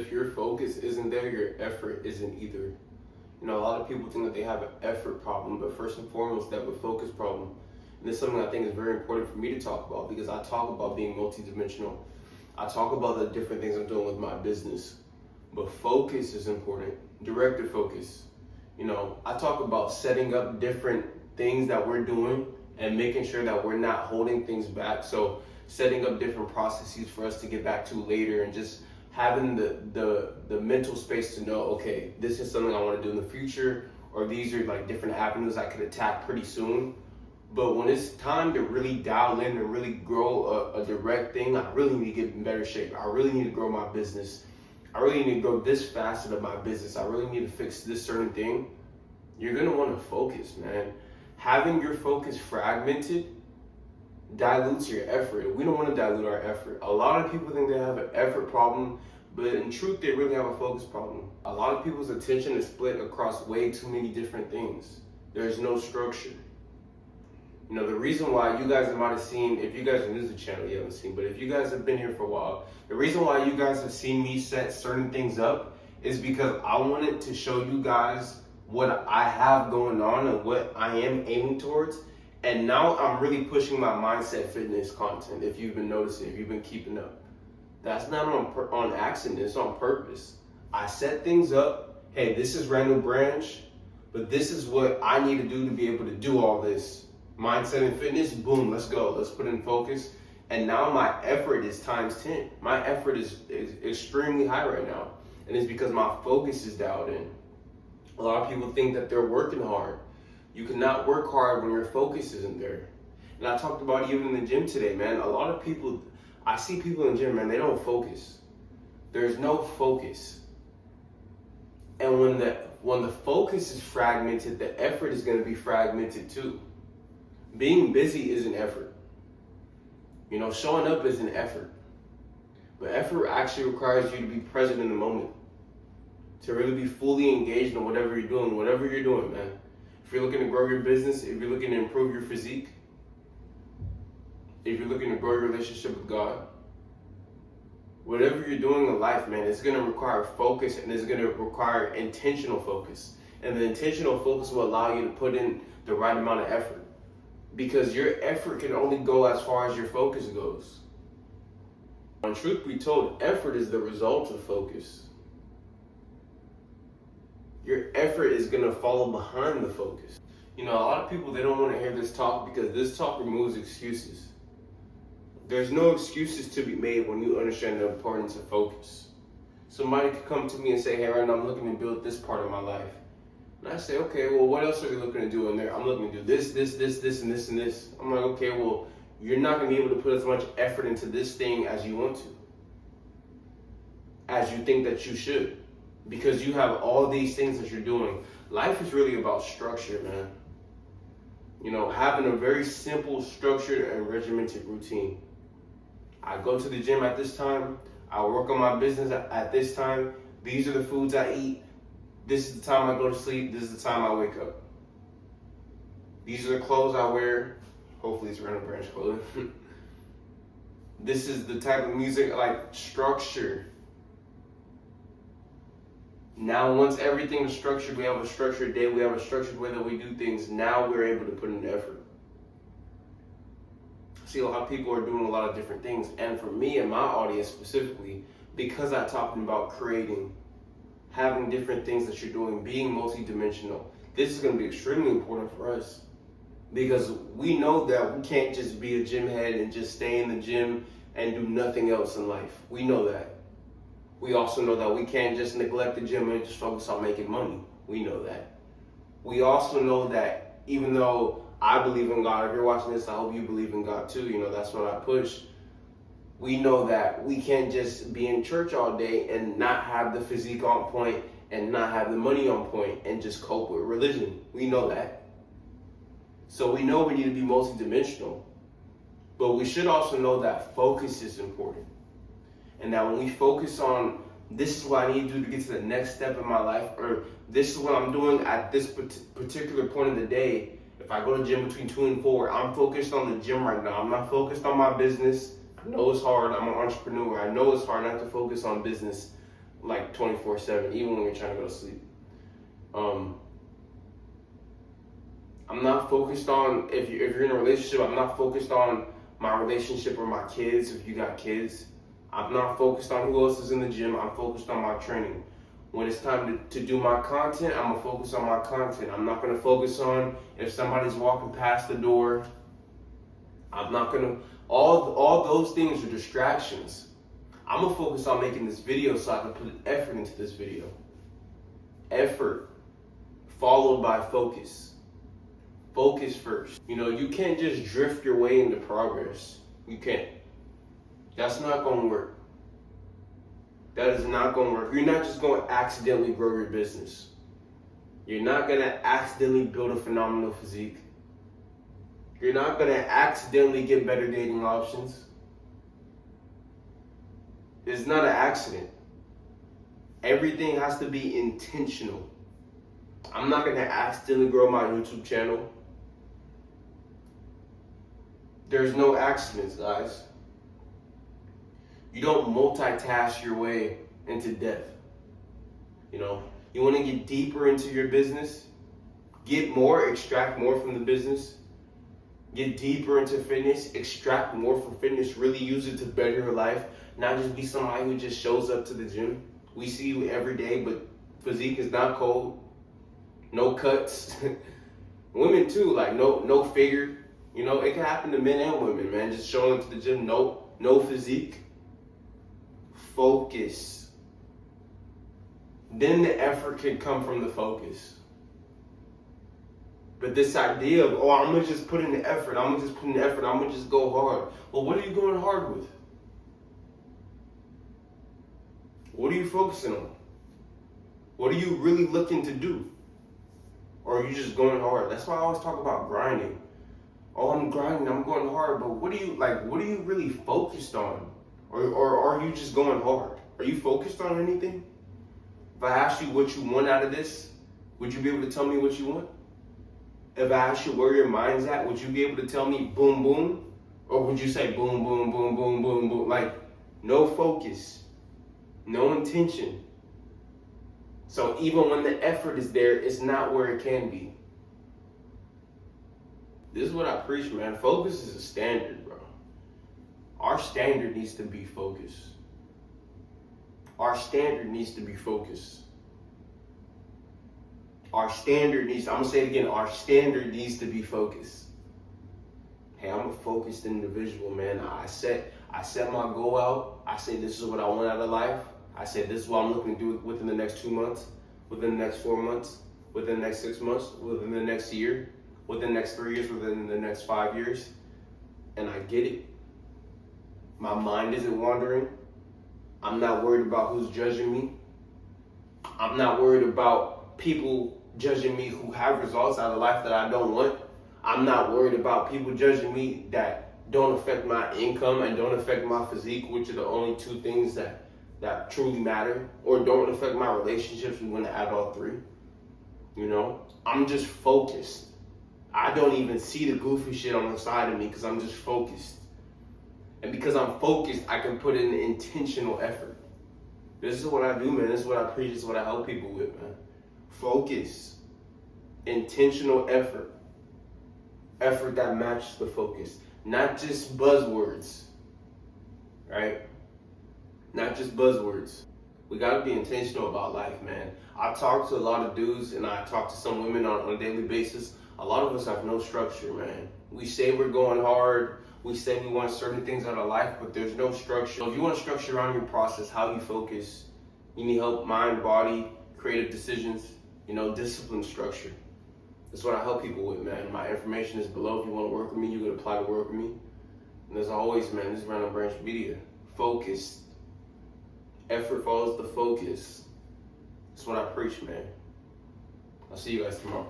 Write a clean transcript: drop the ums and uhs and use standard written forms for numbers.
if your focus isn't there, your effort isn't either. You know, a lot of people think that they have an effort problem, but first and foremost, they have a focus problem. And it's something I think is very important for me to talk about, because I talk about being multidimensional. I talk about the different things I'm doing with my business, but focus is important. Directed focus. You know, I talk about setting up different things that we're doing and making sure that we're not holding things back. So setting up different processes for us to get back to later, and just having the mental space to know, okay, this is something I want to do in the future, or these are like different avenues I could attack pretty soon. But when it's time to really dial in and really grow a direct thing, I really need to get in better shape. I really need to grow my business. I really need to grow this facet of my business. I really need to fix this certain thing. You're going to want to focus, man. Having your focus fragmented dilutes your effort. We don't want to dilute our effort. A lot of people think they have an effort problem, but in truth, they really have a focus problem. A lot of people's attention is split across way too many different things. There's no structure. You know, the reason why you guys might have seen, if you guys are new to the channel, you haven't seen, but if you guys have been here for a while, the reason why you guys have seen me set certain things up is because I wanted to show you guys what I have going on and what I am aiming towards. And now I'm really pushing my mindset fitness content. If you've been noticing, if you've been keeping up, that's not on accident, it's on purpose. I set things up. Hey, this is Randall Branch, but this is what I need to do to be able to do all this. Mindset and fitness, boom, let's go. Let's put in focus. And now my effort is times 10. My effort is extremely high right now. And it's because my focus is dialed in. A lot of people think that they're working hard. You cannot work hard when your focus isn't there. And I talked about it even in the gym today, man. A lot of people, I see people in the gym, man, they don't focus. There's no focus. And when the focus is fragmented, the effort is going to be fragmented too. Being busy is an effort. You know, showing up is an effort. But effort actually requires you to be present in the moment, to really be fully engaged in whatever you're doing, man. If you're looking to grow your business, if you're looking to improve your physique, if you're looking to grow your relationship with God, whatever you're doing in life, man, it's going to require focus, and it's going to require intentional focus. And the intentional focus will allow you to put in the right amount of effort, because your effort can only go as far as your focus goes. And truth be told, effort is the result of focus. Your effort is going to follow behind the focus. You know, a lot of people, they don't want to hear this talk because this talk removes excuses. There's no excuses to be made when you understand the importance of focus. Somebody could come to me and say, hey, Randall, I'm looking to build this part of my life. And I say, okay, well, what else are you looking to do in there? I'm looking to do this, and this. I'm like, okay, well, you're not going to be able to put as much effort into this thing as you want to, as you think that you should, because you have all these things that you're doing. Life is really about structure, man. You know, having a very simple, structured, and regimented routine. I go to the gym at this time. I work on my business at this time. These are the foods I eat. This is the time I go to sleep. This is the time I wake up. These are the clothes I wear. Hopefully it's Randall Branch clothing. This is the type of music, like structure. Now, once everything is structured, we have a structured day, we have a structured way that we do things. Now we're able to put in effort. See, a lot of people are doing a lot of different things. And for me and my audience specifically, because I'm talking about creating, having different things that you're doing, being multidimensional, this is going to be extremely important for us. Because we know that we can't just be a gym head and just stay in the gym and do nothing else in life. We know that. We also know that we can't just neglect the gym and just focus on making money. We know that. We also know that even though I believe in God, if you're watching this, I hope you believe in God too. You know, that's what I push. We know that we can't just be in church all day and not have the physique on point and not have the money on point and just cope with religion. We know that. So we know we need to be multidimensional. But we should also know that focus is important. And that when we focus on, this is what I need to do to get to the next step in my life, or this is what I'm doing at this particular point of the day. If I go to the gym between 2 and 4, I'm focused on the gym right now. I'm not focused on my business. I know it's hard. I'm an entrepreneur. I know it's hard not to focus on business. like 24/7, even when you're trying to go to sleep. I'm not focused on, if you're in a relationship, I'm not focused on my relationship or my kids, if you got kids. I'm not focused on who else is in the gym. I'm focused on my training. When it's time to do my content, I'm going to focus on my content. I'm not going to focus on if somebody's walking past the door. I'm not going to, all those things are distractions. I'm going to focus on making this video so I can put effort into this video. Effort followed by focus. Focus first. You know, you can't just drift your way into progress. You can't. That's not going to work. That is not going to work. You're not just going to accidentally grow your business. You're not going to accidentally build a phenomenal physique. You're not going to accidentally get better dating options. It's not an accident. Everything has to be intentional. I'm not going to accidentally grow my YouTube channel. There's no accidents, guys. You don't multitask your way into death. You know, you want to get deeper into your business, get more, extract more from the business, get deeper into fitness, extract more from fitness, really use it to better your life, not just be somebody who just shows up to the gym. We see you every day, but physique is not cold. No cuts. Women too, like no figure. You know, it can happen to men and women, man. Just showing up to the gym, no physique. Focus. Then the effort can come from the focus. But this idea of, I'm gonna just put in the effort, I'm gonna just go hard. Well, what are you going hard with? What are you focusing on? What are you really looking to do? Or are you just going hard? That's why I always talk about grinding. I'm grinding, I'm going hard, but what are you really focused on? Or are you just going hard? Are you focused on anything? If I asked you what you want out of this, would you be able to tell me what you want? If I asked you where your mind's at, would you be able to tell me boom, boom? Or would you say boom, boom, boom, boom, boom, boom? Like, no focus, no intention. So even when the effort is there, it's not where it can be. This is what I preach, man. Focus is a standard, bro. Our standard needs to be focus. Our standard needs to be focus. I'm gonna say it again, our standard needs to be focus. Hey, I'm a focused individual, man. I set my goal out. I say this is what I want out of life. I say this is what I'm looking to do within the next 2 months, within the next 4 months, within the next 6 months, within the next year, within the next 3 years, within the next 5 years. And I get it. My mind isn't wandering. I'm not worried about who's judging me. I'm not worried about people judging me who have results out of life that I don't want. I'm not worried about people judging me that don't affect my income and don't affect my physique, which are the only two things that truly matter, or don't affect my relationships. We want to add all three. You know, I'm just focused. I don't even see the goofy shit on the side of me because I'm just focused. And because I'm focused, I can put in intentional effort. This is what I do, man. This is what I preach. This is what I help people with, man. Focus. Intentional effort. Effort that matches the focus. Not just buzzwords. Right? Not just buzzwords. We got to be intentional about life, man. I talk to a lot of dudes and I talk to some women on a daily basis. A lot of us have no structure, man. We say we're going hard. We say we want certain things out of life, but there's no structure. So if you want structure around your process, how you focus, you need help, mind, body, creative decisions, discipline, structure. That's what I help people with, man. My information is below. If you want to work with me, you can apply to work with me. And as always, man, this is Randall Branch Media. Focus. Effort follows the focus. That's what I preach, man. I'll see you guys tomorrow.